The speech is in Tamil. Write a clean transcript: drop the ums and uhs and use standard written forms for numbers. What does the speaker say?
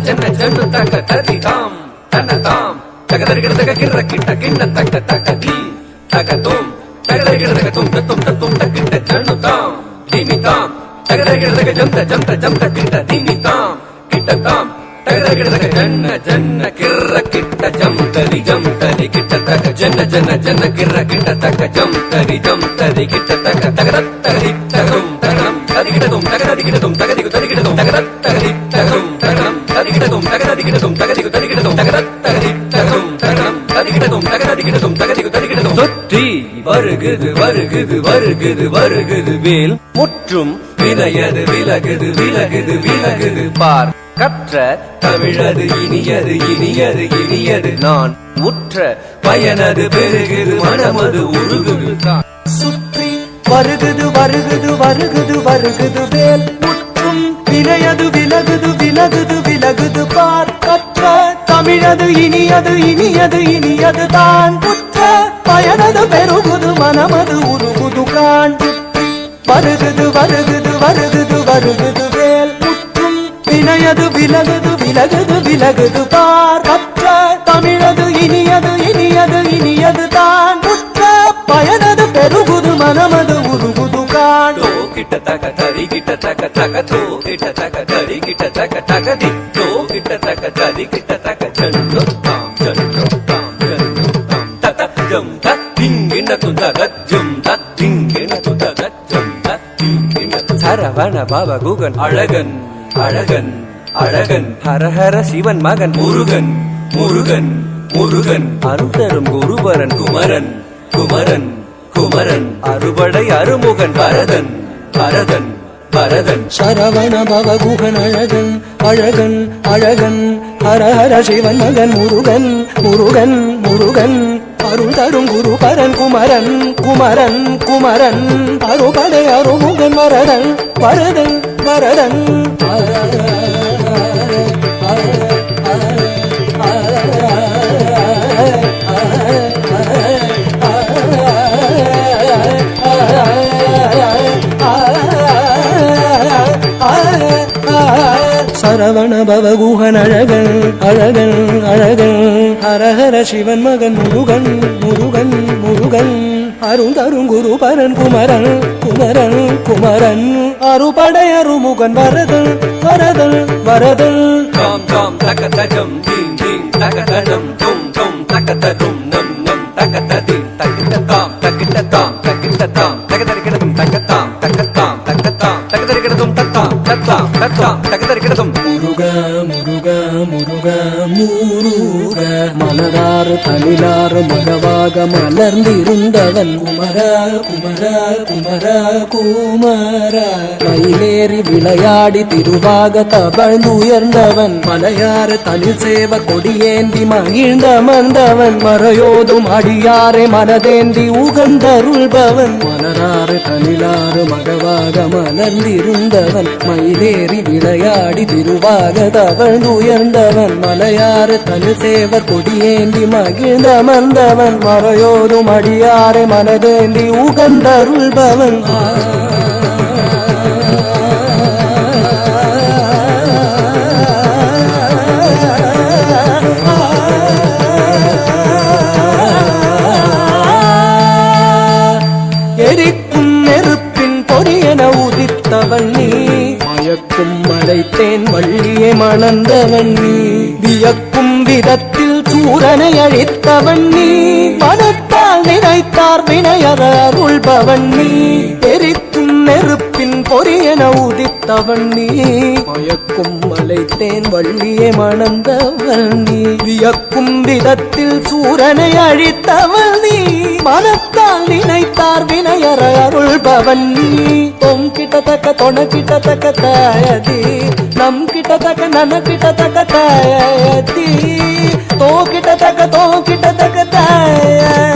జన్న జన్ను తక తది తాం తన తాం తగదరిగిడదగ కిర్ర కిట్ట కిన్న తక తక దీ తక తుం తగదరిగిడదగ తుం తుం తుం తకిట్ట జన్ను తాం దిమి తాం తగదరిగిడదగ జంత జంత జంత కిట్ట దిమి తాం కిట్ట తాం తగదరిగిడదగ జన్న జన్న కిర్ర కిట్ట జంతరి జంతరి కిట్ట తక జన్న జన్న జన్న కిర్ర కిట్ట తక జంతరి జంతరి కిట్ట తక తగదత్ తగది తగం తగం తదిగిడదుం తగదదిగిడదుం తగదిగు తదిగిడదుం తగదత్ తగది తగం తగం తదిగిడదుం తగదదిగిడదుం తగదిగు తదిగిడదుం తగదత్ తగది తగం తగం ததிகிடதும் தகததிகிடதும் தகதிகு ததிகிடதும் சொற்றி வருகுது வருகுது வருகுது வருகுது வேல் முற்றும் வினையது விலகுது விலகுது விலகுது பார் கற்ற தமிழது இனியது இனியது இனியது நான் உற்ற பயனது பெருகுது மனமது உருகுது தான் சுற்றி வருகுது வருகுது வருகுது வருகுது வேல் முற்றும் வினையது விலகுது விலகுது விலகுது பார் கற்ற தமிழது இனியது இனியது இனியது தான் உற்ற பயனது பெருகுது மனமது உருகுது காண் வருகுது வருகுது வருகுது வருகுது வேல் முற்றும் வினையது விலகுது விலகுது விலகுது பார் கற்ற தமிழது இனியது இனியது இனியது தான் உற்ற பயனது பெருகுது மனமது உருகுது காண் கிட்ட தக தரி கிட்ட தக தக தோ கிட்ட தக தரி கிட்ட தக தக தி தோ கிட்ட தக தரி கிட்ட தக ஜன்னு தாம் ஜன்னு தாம் ஜன்னு தாம் தத ஜம் தத் திங்கின துதக ஜம் தத் திங்கின துதக ஜம் தத் திங்கின சரவண பவ குகன் அழகன் அழகன் அழகன் ஹரஹர சிவன் மகன் முருகன் முருகன் முருகன் அருள்தரும் குருபரன் குமரன் குமரன் குமரன் அறுபடை அருமுகன் பரதன் பரதன் பரதன் சரவண பவகுகன் அழகன் அழகன் அழகன் ஹரஹர சிவன் மகன் முருகன் முருகன் முருகன் அருள் தரும் குரு பரன் குமரன் குமரன் குமரன் அறுபடை அருமுகன் வரதன் வரதன் வரதன் சரவண பவகுகன் அழகன் அழகன் அழகன் ஹரஹர சிவன் மகன் முருகன் முருகன் முருகன் அருள் தரும் குரு பரன் குமரன் குமரன் குமரன் அறுபடை அருமுகன் வரதன் வரதன் வரதன் தாம் தாம் தகதஜம் தீம் தீம் தகதஜம் தும் தும் தகததும் நம் நம் தகததி தகிட்ட தாம் தகிட்ட தாம் தகிட்ட தாம் தகதரிகிடதும் தகத்தாம் தகத்தாம் தகத்தாம் தகதரிகிடதும் தத்தாம் தத்தாம் தத்தாம் தகதரிகிடதும் முருகா முருகா முருகா முருக மலராறு தனிலாறு மகவாக மலர்ந்திருந்தவன் குமரா குமரா குமரா குமரா மயிலேறி விளையாடி திருவாக தவழ்ந்துயர்ந்தவன் மலையாறு தனில் சேவ கொடியேந்தி மகிழ்ந்தமர்ந்தவன் மறையோதும் அடியாரை மனதேந்தி உகந்தருள்பவன் மலராறு தனிலாறு மகவாக மலர்ந்திருந்தவன் மயிலேறி விளையாடி திருவாக தவழ்ந்துயர்ந்தவன் மலையாறு தனில் சேவர் கொடியேந்தி மகிழ்ந்தமர்ந்தவன் மறையோதும் அடியாரை மனதேந்தி உகந்தருள்பவன் எரிக்கும் நெருப்பின் பொறியென உதித்தவன் நீ மயக்கும் மலைத்தேன் வள்ளியை மணந்தவன் நீ வியக்கும் விதத்தில் சூரனை அழித்தவன் நீ மனத்தால் நினைத்தார் வினையற அருள்பவன் நீ எரிக்கும் நெருப்பின் பொறியென உதித்தவன் நீ மயக்கும் மலைத்தேன் வள்ளியை மணந்தவன் நீ வியக்கும் விதத்தில் சூரனை அழித்தவன் நீ மனத்தால் நினைத்தார் வினையற அருள்பவன் நீ தொம் கிட்டத்தக்க தொண கிட்டத்தக்க தாயதி நம் கிட்டத்தக்க நன கிட்டத்தக்க தாயதி தோ கிட்டத்தக்க தாய